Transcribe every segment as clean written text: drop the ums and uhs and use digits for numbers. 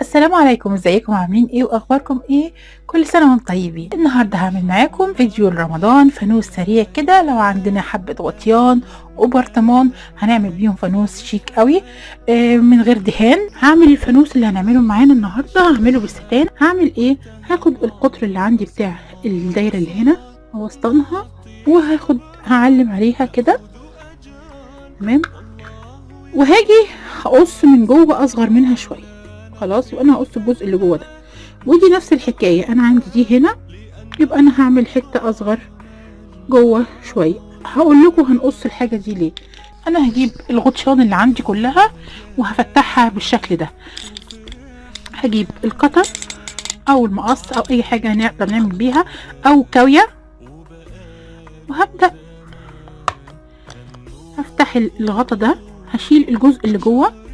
السلام عليكم، ازيكم عاملين ايه واخباركم ايه؟ كل سنه وانتم طيبين. النهارده هعمل معاكم فيديو لرمضان، فانوس سريع كده. لو عندنا حبه غطيان وبرطمان هنعمل بيهم فانوس شيك قوي من غير دهان. هعمل الفانوس اللي هنعمله معانا النهارده هعمله بالستان. هعمل ايه؟ هاخد القطر اللي عندي بتاع الدايره اللي هنا اوسطنها، هعلم عليها كده، تمام، وهاجي هقص من جوه اصغر منها شويه. خلاص، يبقى انا هقص الجزء اللي جوه ده، ودي نفس الحكايه. انا عندي دي هنا، يبقى انا هعمل حته اصغر جوه شويه. هقول لكم هنقص الحاجه دي ليه. انا هجيب الغطيان اللي عندي كلها وهفتحها بالشكل ده. هجيب القطر او المقص او اي حاجه نقدر نعمل بيها او كاويه، وهبدا افتح الغطا ده. هشيل الجزء اللي جوه.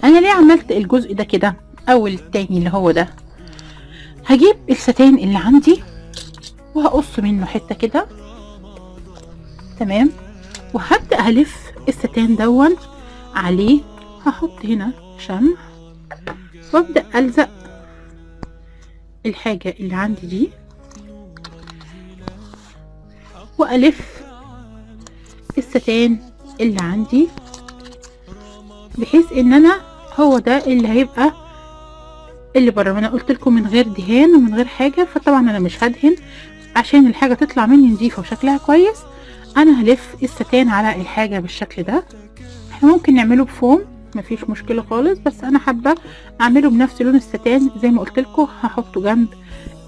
انا ليه عملت الجزء ده كده او التاني اللي هو ده؟ هجيب الستان اللي عندي وهقص منه حته كده، تمام، وهبدا الف الستان دون عليه. هحط هنا شمع وابدا الزق الحاجه اللي عندي دي والف الستان اللي عندي، بحيث ان انا هو ده اللي هيبقى اللي بره. ما انا قلت لكم من غير دهان ومن غير حاجه، فطبعا انا مش هدهن عشان الحاجه تطلع مني نظيفه وشكلها كويس. انا هلف الستان على الحاجه بالشكل ده. احنا ممكن نعمله بفوم، مفيش مشكله خالص، بس انا حابه اعمله بنفس لون الستان. زي ما قلت لكم هحطه جنب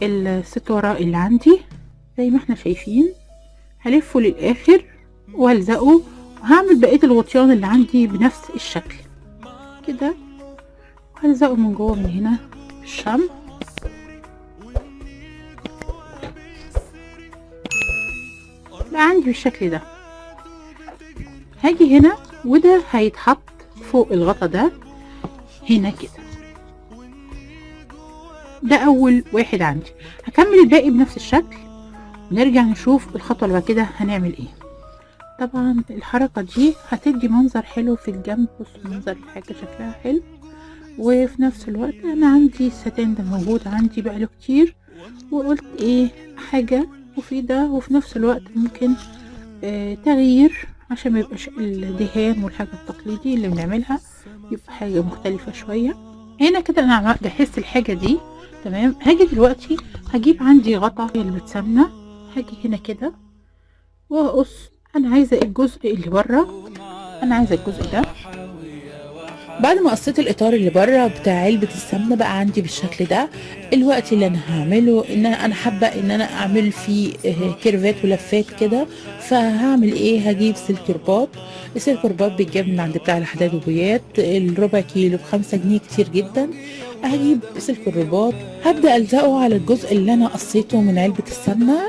الستاره اللي عندي زي ما احنا شايفين. هلفه للاخر والزقه، وهعمل بقيه الغطيان اللي عندي بنفس الشكل كده، هلزقه من جوه من هنا بالشمع. بقى عندي بالشكل ده. هاجي هنا وده هيتحط فوق الغطا ده هنا كده. ده اول واحد عندي. هكمل الباقي بنفس الشكل ونرجع نشوف الخطوه اللي بعد كده هنعمل ايه. طبعا الحركه دي هتدي منظر حلو في الجنب. بصوا منظر الحاجه شكلها حلو، وفي نفس الوقت انا عندي الستان ده موجود عندي بقاله كتير، وقلت ايه حاجه مفيده، وفي نفس الوقت ممكن تغيير عشان ما يبقاش الدهان والحاجه التقليدي اللي بنعملها، يبقى حاجه مختلفه شويه. هنا كده انا جهزت الحاجه دي، تمام. هاجي دلوقتي هجيب عندي غطا علبه سمنه، هاجي هنا كده وهقص. انا عايزه الجزء اللي بره، انا عايزه الجزء ده. بعد ما قصيت الاطار اللي بره بتاع علبه السمنه بقى عندي بالشكل ده. الوقت اللي انا هعمله ان انا حابه ان انا اعمل فيه كيرفات ولفات كده. فهعمل ايه؟ هجيب سلك رباط. السلك رباط بيتجاب من عند بتاع الحداد وبويات، الربع كيلو ب5 جنيه، كتير جدا. هجيب سلك الرباط، هبدا الزقه على الجزء اللي انا قصيته من علبه السمنه،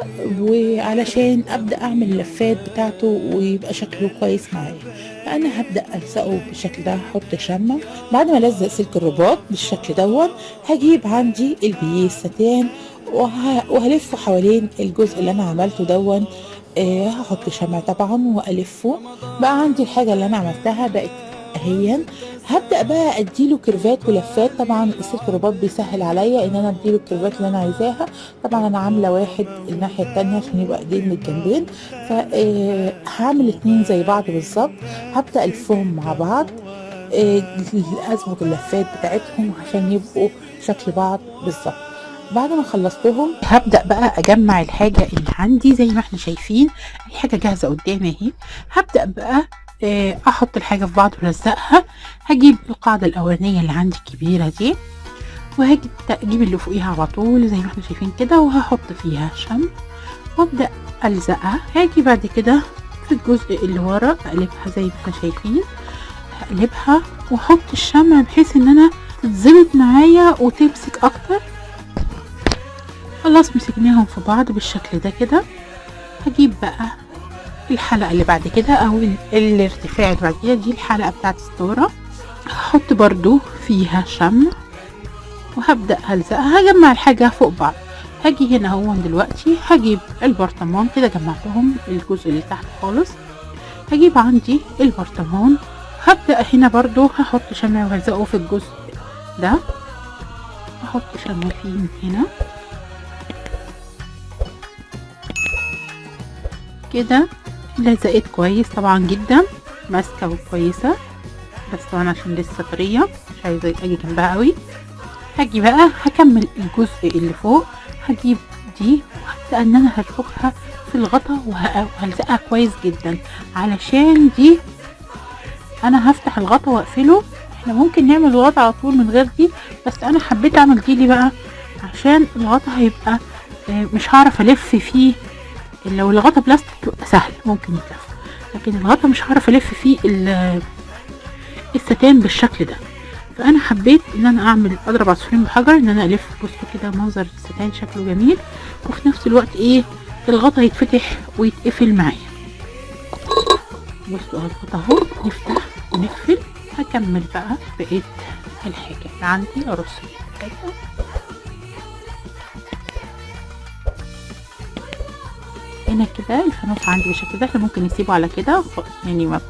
وعلشان ابدا اعمل اللفات بتاعته ويبقى شكله كويس معايا. فانا هبدا الزقه بالشكل ده. هحط شمع. بعد ما الزق سلك الرباط بالشكل دون، هجيب عندي البيه الستان وهلفه حوالين الجزء اللي انا عملته دون. هحط شمع طبعا والفه. بقى عندي الحاجه اللي انا عملتها بقت اهيا. هبدا بقى اديله كيرفات ولفات. طبعا السلك الرباط بيسهل عليا ان انا اديله الكيرفات اللي انا عايزاها. طبعا انا عامله واحد الناحيه التانية عشان يبقى ايدين من الجنبين، فهعمل اتنين زي بعض بالظبط. هبدا الفهم مع بعض، اظبط اللفات بتاعتهم عشان يبقوا شكل بعض بالظبط. بعد ما خلصتهم هبدأ بقى اجمع الحاجة اللي عندي زي ما احنا شايفين. الحاجة جاهزة قدامي اهي. هبدأ بقى احط الحاجة في بعض والزقها. هجيب القاعدة الاولانية اللي عندي الكبيرة دي، وهاجي اجيب اللي فوقيها على طول زي ما احنا شايفين كده، وهحط فيها شمع وابدأ الزقها. هاجي بعد كده في الجزء اللي ورا اقلبها زي ما احنا شايفين. هقلبها واحط الشمع بحيث ان انا تتظبط معايا وتمسك اكتر. خلاص مسكناهم في بعض بالشكل ده كده. هجيب بقى الحلقة اللي بعد كده او الارتفاع اللي بعد كده، دي الحلقة بتاعت الستارة. هحط برضو فيها شمع وهبدأ هلزقها. هجمع الحاجة فوق بعض. هاجي هنا هو دلوقتي هجيب البرطمان كده، جمعتهم الجزء اللي تحت خالص. هجيب عندي البرطمان، هبدأ هنا برضو هحط شمع وهلزقه في الجزء ده. احط شمافين هنا كده. لزقت كويس طبعا جدا، ماسكه وكويسه، بس طبعا عشان لسه طريه مش عايزه اجي جنبها قوي. هاجي بقى هكمل الجزء اللي فوق، هجيب دي وهبدأ ان انا هشبكها في الغطا وهلزقها كويس جدا، علشان دي انا هفتح الغطا واقفله. احنا ممكن نعمل الغطا على طول من غير دي، بس انا حبيت اعمل دي ليه بقى؟ عشان الغطا هيبقى مش هعرف الف فيه. لو الغطا بلاستيك يبقى سهل ممكن يتلف، لكن الغطا مش هعرف الف فيه الستان بالشكل ده. فانا حبيت ان انا اضرب عصفورين بحجر، ان انا الف. بصوا كده منظر الستان شكله جميل، وفي نفس الوقت ايه الغطا يتفتح ويتقفل معايا. بصوا الغطا اهو، نفتح ونقفل. هكمل بقى بقيت الحاجه اللي عندي، ارص الحاجه هنا كده. الفانوس عندي بالشكل ده، احنا ممكن نسيبه على كده يعني،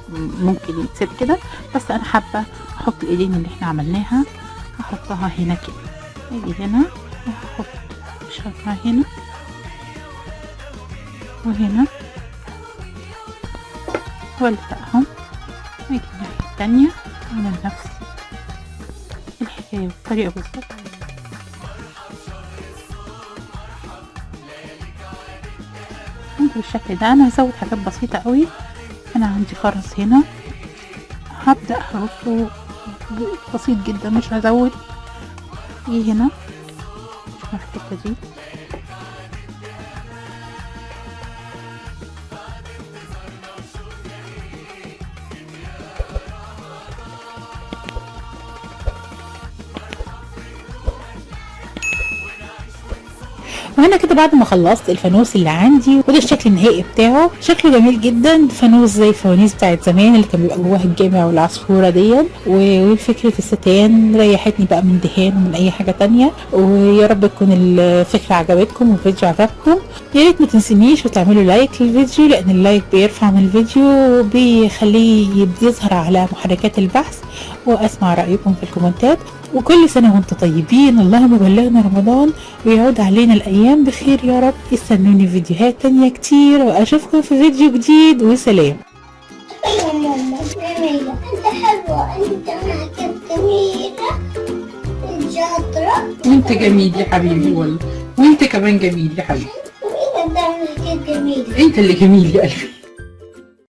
ممكن يتسيب كده، بس انا حابه احط الايدين اللي احنا عملناها، هحطها هنا كده. اجي هنا واحط شمعة هنا وهنا والزقهم. اجي الناحيه التانيه اعمل نفس الحكايه بالطريقه بالظبط. بالشكل ده. انا هزود حاجات بسيطة قوي. انا عندي خرز هنا، هبدأ هرصه بسيط جدا، مش هزود. اجي هنا في الحتة دي وانا كده بعد ما خلصت الفانوس اللي عندي، وده الشكل النهائي بتاعه. شكله جميل جدا، فانوس زي الفوانيس بتاعت زمان اللي كان بيبقى جواها الجامع والعصفوره ديت. وفكره الستان ريحتني بقى من دهان ومن اي حاجه تانية. ويا رب تكون الفكره عجبتكم والفيديو عجبكم. يا ريت ما تنسونيش وتعملوا لايك للفيديو، لان اللايك بيرفع من الفيديو وبيخليه يظهر على محركات البحث. واسمع رايكم في الكومنتات. وكل سنة وانتم طيبين، اللهم بلغنا رمضان ويعود علينا الأيام بخير يا رب. استنوني فيديوهات تانية كتير، وأشوفكم في فيديو جديد، وسلام. ماما جميلة، انت حلوة، انت معك جميلة، انت شاطرة. وانت جميل يا حبيبي والله، وانت كمان جميل يا حبيبي. وانت بتعمل كده جميلة. انت اللي جميل يا قلبي.